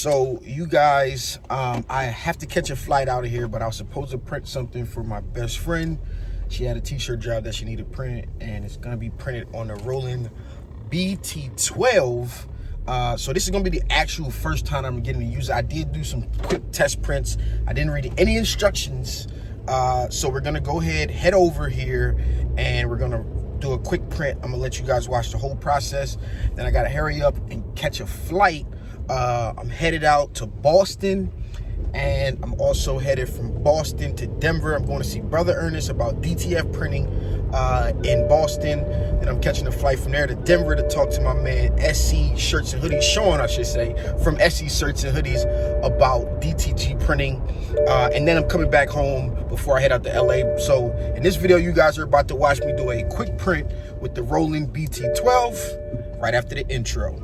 So you guys, I have to catch a flight out of here, but I was supposed to print something for my best friend. She had a t-shirt job that she needed print, and it's gonna be printed on the Roland BT-12. So this is gonna be the actual first time I'm getting to use it. I did do some quick test prints. I didn't read any instructions. So we're gonna go ahead, head over here, and we're gonna do a quick print. I'm gonna let you guys watch the whole process. Then I gotta hurry up and catch a flight. I'm headed out to Boston, and I'm also headed from Boston to Denver. I'm going to see Brother Ernest about DTF printing in Boston. Then I'm catching a flight from there to Denver to talk to my man SC Shirts and Hoodies, Sean, I should say, from SC Shirts and Hoodies about DTG printing. And then I'm coming back home before I head out to LA. So in this video, you guys are about to watch me do a quick print with the Roland BT-12 right after the intro.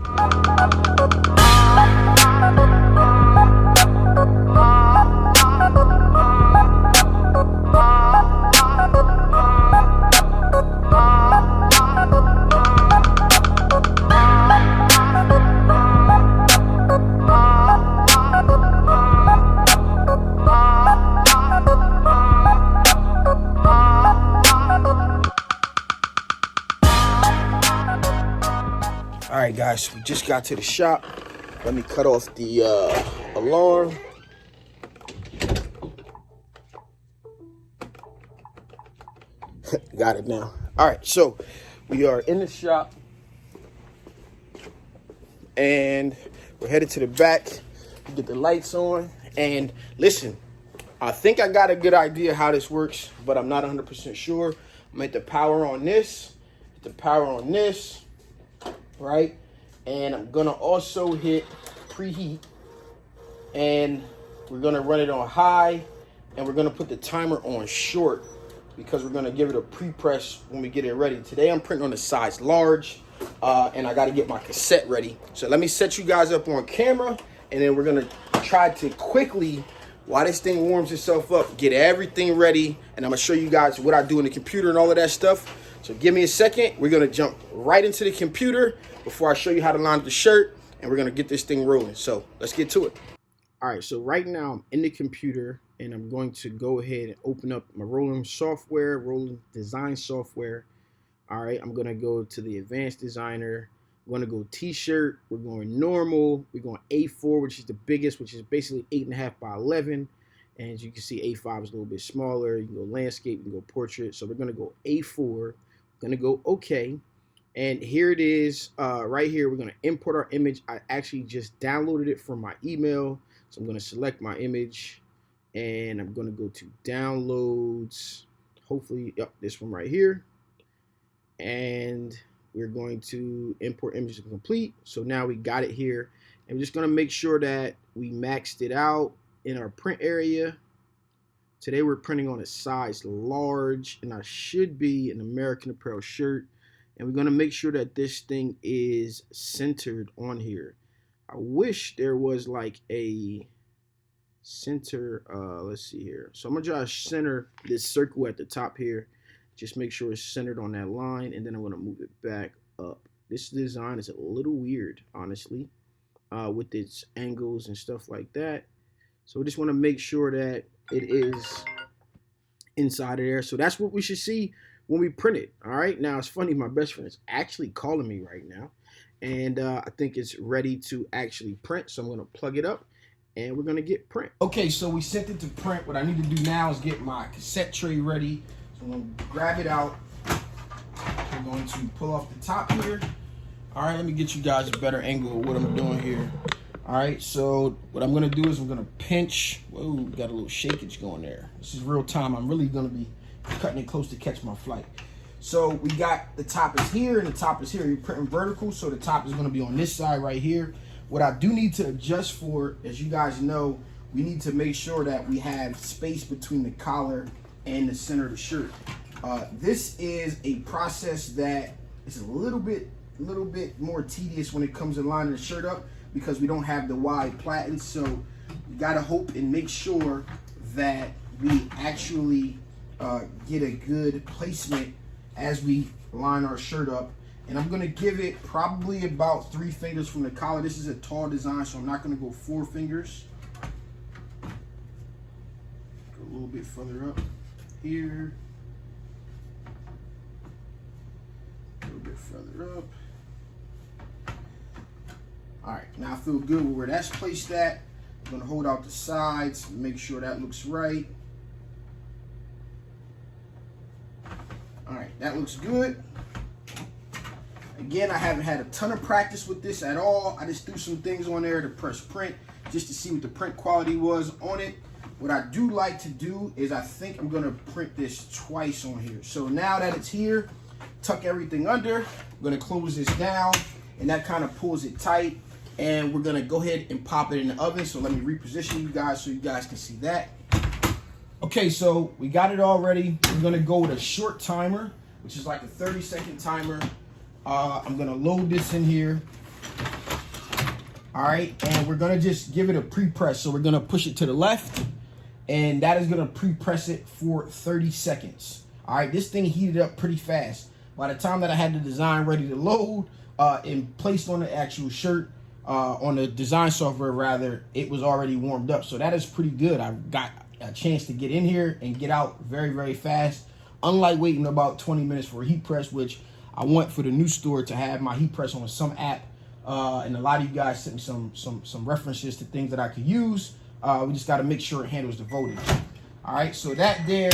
All right, guys, we just got to the shop. Let me cut off the alarm. Got it now. All right, so we are in the shop, and we're headed to the back to get the lights on. And listen, I think I got a good idea how this works, but I'm not 100% sure. I'm gonna hit the power on this, hit the power on this, right? And I'm gonna also hit preheat, and we're gonna run it on high, and we're gonna put the timer on short because we're gonna give it a pre-press when we get it ready. Today I'm printing on the size large, and I gotta get my cassette ready. So let me set you guys up on camera, and then we're gonna try to quickly, while this thing warms itself up, get everything ready, and I'm gonna show you guys what I do in the computer and all of that stuff. So give me a second. We're gonna jump right into the computer before I show you how to line up the shirt, and we're gonna get this thing rolling. So let's get to it. All right, so right now I'm in the computer, and I'm going to go ahead and open up my Roland software, Roland design software. All right, I'm gonna go to the advanced designer. I'm gonna go t-shirt, we're going normal, we're going A4, which is the biggest, which is basically 8.5 by 11. And as you can see, A5 is a little bit smaller. You can go landscape, you can go portrait. So we're gonna go A4, gonna go okay. And here it is, right here. We're gonna import our image. I actually just downloaded it from my email. So I'm gonna select my image, and I'm gonna go to downloads. Hopefully, yep, this one right here. And we're going to import images to complete. So now we got it here. And we're just gonna make sure that we maxed it out in our print area. Today we're printing on a size large, and I should be an American Apparel shirt. And we're gonna make sure that this thing is centered on here. I wish there was like a center, let's see here. So I'm gonna try to center this circle at the top here. Just make sure it's centered on that line, and then I'm gonna move it back up. This design is a little weird, honestly, with its angles and stuff like that. So we just wanna make sure that it is inside of there. So that's what we should see when we print it. All right, now it's funny, my best friend is actually calling me right now, and I think it's ready to actually print. So I'm gonna plug it up, and we're gonna get print. Okay, so we sent it to print. What I need to do now is get my cassette tray ready. So I'm gonna grab it out. I'm going to pull off the top here. All right, let me get you guys a better angle of what I'm doing here. All right, so what I'm gonna do is I'm gonna pinch. Whoa, got a little shakeage going there. This is real time. I'm really gonna be cutting it close to catch my flight. So we got the top is here and the top is here. You're printing vertical, so the top is gonna be on this side right here. What I do need to adjust for, as you guys know, we need to make sure that we have space between the collar and the center of the shirt. This is a process that is a little bit more tedious when it comes to lining the shirt up, because we don't have the wide platen. So we gotta hope and make sure that we actually get a good placement as we line our shirt up And I'm gonna give it probably about 3 fingers from the collar. This is a tall design, so I'm not gonna go 4 fingers. Go a little bit further up here. A little bit further up. All right, now I feel good with where that's placed at. I'm gonna hold out the sides, make sure that looks right. All right, that looks good. Again, I haven't had a ton of practice with this at all. I just threw some things on there to press print just to see what the print quality was on it. What I do like to do is I think I'm gonna print this twice on here. So now that it's here, tuck everything under. I'm gonna close this down, and that kind of pulls it tight. And we're gonna go ahead and pop it in the oven. So let me reposition you guys so you guys can see that. Okay, so we got it all ready. We're gonna go with a short timer, which is like a 30-second timer. I'm gonna load this in here. All right, and we're gonna just give it a pre-press. So we're gonna push it to the left, and that is gonna pre-press it for 30 seconds. All right, this thing heated up pretty fast. By the time that I had the design ready to load and placed on the actual shirt, on the design software rather, it was already warmed up. So that is pretty good. I got a chance to get in here and get out very, very fast. Unlike waiting about 20 minutes for a heat press, which I want for the new store to have my heat press on some app. And a lot of you guys sent me some references to things that I could use. We just got to make sure it handles the voltage. All right, so that there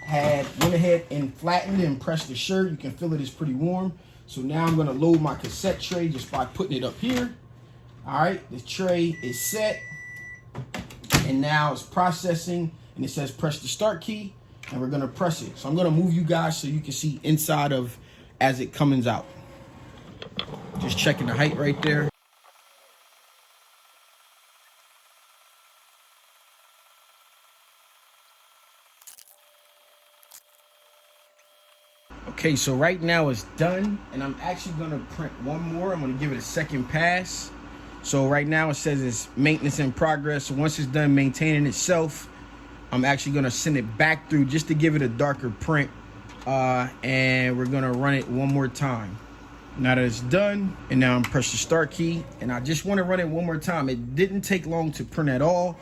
went ahead and flattened and pressed the shirt. You can feel it is pretty warm. So now I'm gonna load my cassette tray just by putting it up here. All right, the tray is set. And now it's processing, and it says press the start key, and we're gonna press it. So I'm gonna move you guys so you can see inside of as it comes out. Just checking the height right there. Okay, so right now it's done, and I'm actually gonna print one more. I'm gonna give it a second pass. So right now it says it's maintenance in progress. So once it's done maintaining itself, I'm actually gonna send it back through just to give it a darker print. And we're gonna run it one more time. Now that it's done, and now I'm pressing the start key, and I just wanna run it one more time. It didn't take long to print at all,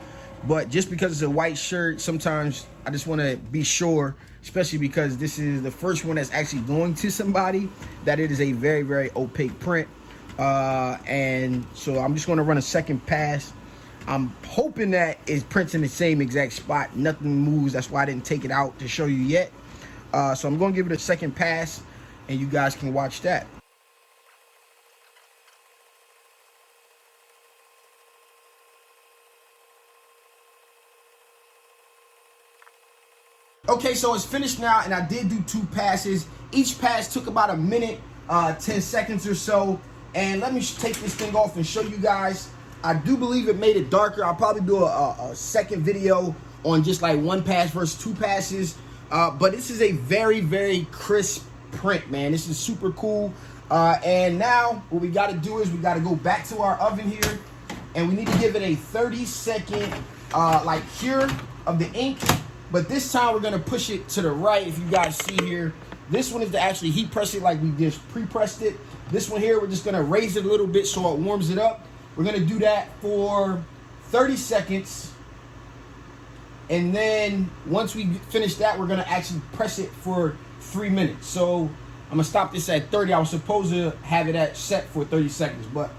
but just because it's a white shirt, sometimes I just wanna be sure, especially because this is the first one that's actually going to somebody, that it is a very, very opaque print. And so I'm just gonna run a second pass. I'm hoping that it prints in the same exact spot. Nothing moves, that's why I didn't take it out to show you yet. So I'm gonna give it a second pass, and you guys can watch that. Okay, so it's finished now, and I did do 2 passes. Each pass took about a minute, 10 seconds or so. And let me take this thing off and show you guys. I do believe it made it darker. I'll probably do a second video on just like 1 pass versus 2 passes. But this is a very, very crisp print, man. This is super cool. And now what we got to do is we got to go back to our oven here, and we need to give it a 30-second like cure of the ink. But this time we're gonna push it to the right. If you guys see here, this one is to actually heat press it like we just pre-pressed it. This one here, we're just gonna raise it a little bit so it warms it up. We're gonna do that for 30 seconds. And then once we finish that, we're gonna actually press it for 3 minutes. So I'm gonna stop this at 30. I was supposed to have it at set for 30 seconds, but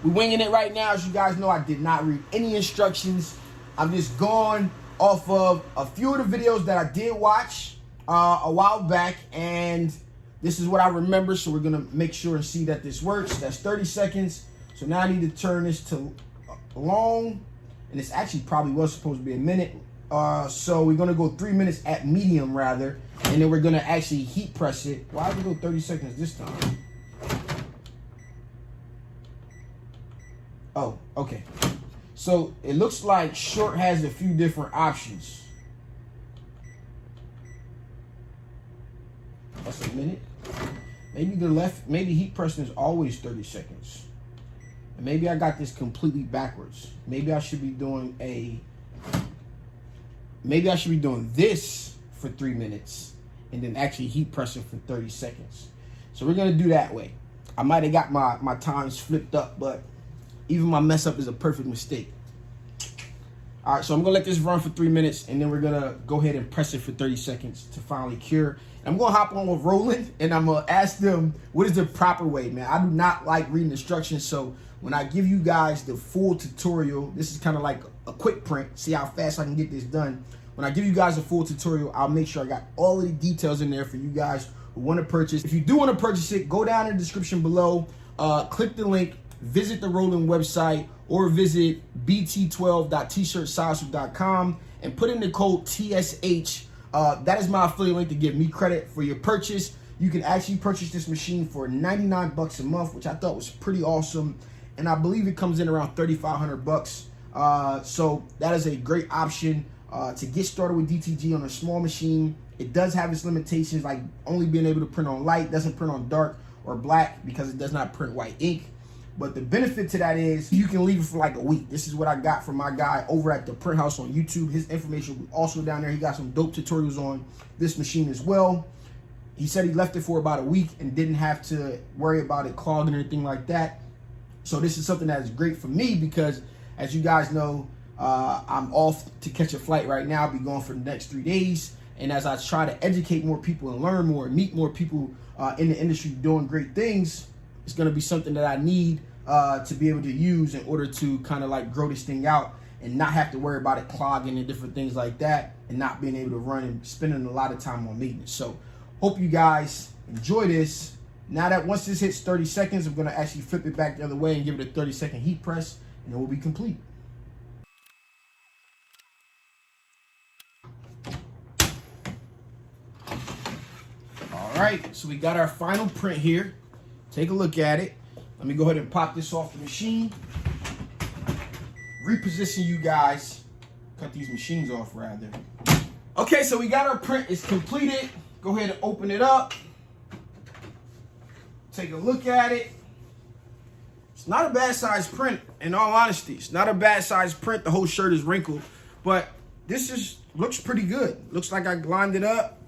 we're winging it right now. As you guys know, I did not read any instructions. I've just gone off of a few of the videos that I did watch a while back, and this is what I remember. So we're gonna make sure and see that this works. That's 30 seconds. So now I need to turn this to long, and this actually probably was supposed to be a minute. So we're gonna go 3 minutes at medium rather, and then we're gonna actually heat press it. Why did we go 30 seconds this time? Oh, okay. So it looks like short has a few different options. That's a minute. Maybe the left, maybe heat pressing is always 30 seconds. And maybe I got this completely backwards. Maybe I should be doing this for 3 minutes and then actually heat pressing for 30 seconds. So we're gonna do that way. I might have got my times flipped up, but even my mess up is a perfect mistake. All right, so I'm gonna let this run for 3 minutes, and then we're gonna go ahead and press it for 30 seconds to finally cure. And I'm gonna hop on with Roland, and I'm gonna ask them what is the proper way, man. I do not like reading instructions, so when I give you guys the full tutorial, this is kind of like a quick print, see how fast I can get this done. When I give you guys a full tutorial, I'll make sure I got all of the details in there for you guys who want to purchase. If you do want to purchase it, go down in the description below, click the link, visit the Roland website, or visit BT-12.tshirtsocial.com and put in the code TSH. That is my affiliate link to give me credit for your purchase. You can actually purchase this machine for 99 bucks a month, which I thought was pretty awesome. And I believe it comes in around 3,500 bucks. So that is a great option to get started with DTG on a small machine. It does have its limitations, like only being able to print on light, doesn't print on dark or black because it does not print white ink. But the benefit to that is you can leave it for like a week. This is what I got from my guy over at the Print House on YouTube. His information will be also down there. He got some dope tutorials on this machine as well. He said he left it for about a week and didn't have to worry about it clogging or anything like that. So this is something that is great for me because, as you guys know, I'm off to catch a flight right now. I'll be gone for the next 3 days. And as I try to educate more people and learn more and meet more people in the industry doing great things, it's going to be something that I need to be able to use in order to kind of like grow this thing out and not have to worry about it clogging and different things like that, and not being able to run and spending a lot of time on maintenance. So hope you guys enjoy this. Now that once this hits 30 seconds, I'm going to actually flip it back the other way and give it a 30-second heat press, and it will be complete. All right, so we got our final print here. Take a look at it. Let me go ahead and pop this off the machine. Reposition you guys. Cut these machines off rather. Okay, so we got our print. It's completed. Go ahead and open it up. Take a look at it. It's not a bad size print, in all honesty. It's not a bad size print. The whole shirt is wrinkled, but this just looks pretty good. Looks like I lined it up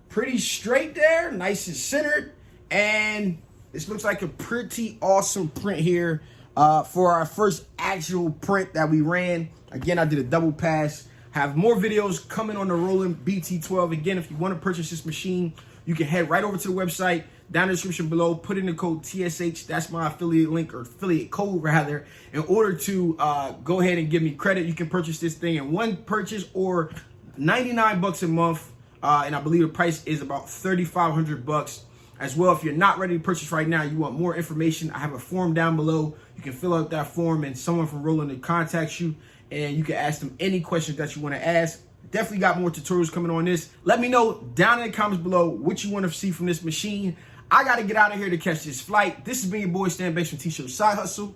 pretty straight there, nice and centered, and this looks like a pretty awesome print here for our first actual print that we ran. Again, I did a double pass. Have more videos coming on the Roland BT-12. Again, if you want to purchase this machine, you can head right over to the website, down in the description below, put in the code TSH, that's my affiliate link, or affiliate code rather, in order to go ahead and give me credit. You can purchase this thing in one purchase or 99 bucks a month, and I believe the price is about 3,500 bucks. As well, if you're not ready to purchase right now, you want more information, I have a form down below. You can fill out that form and someone from Roland contacts you, and you can ask them any questions that you want to ask. Definitely got more tutorials coming on this. Let me know down in the comments below what you want to see from this machine. I got to get out of here to catch this flight. This has been your boy Stan Banks from T-Shirt Side Hustle.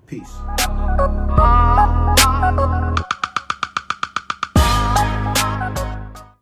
Peace.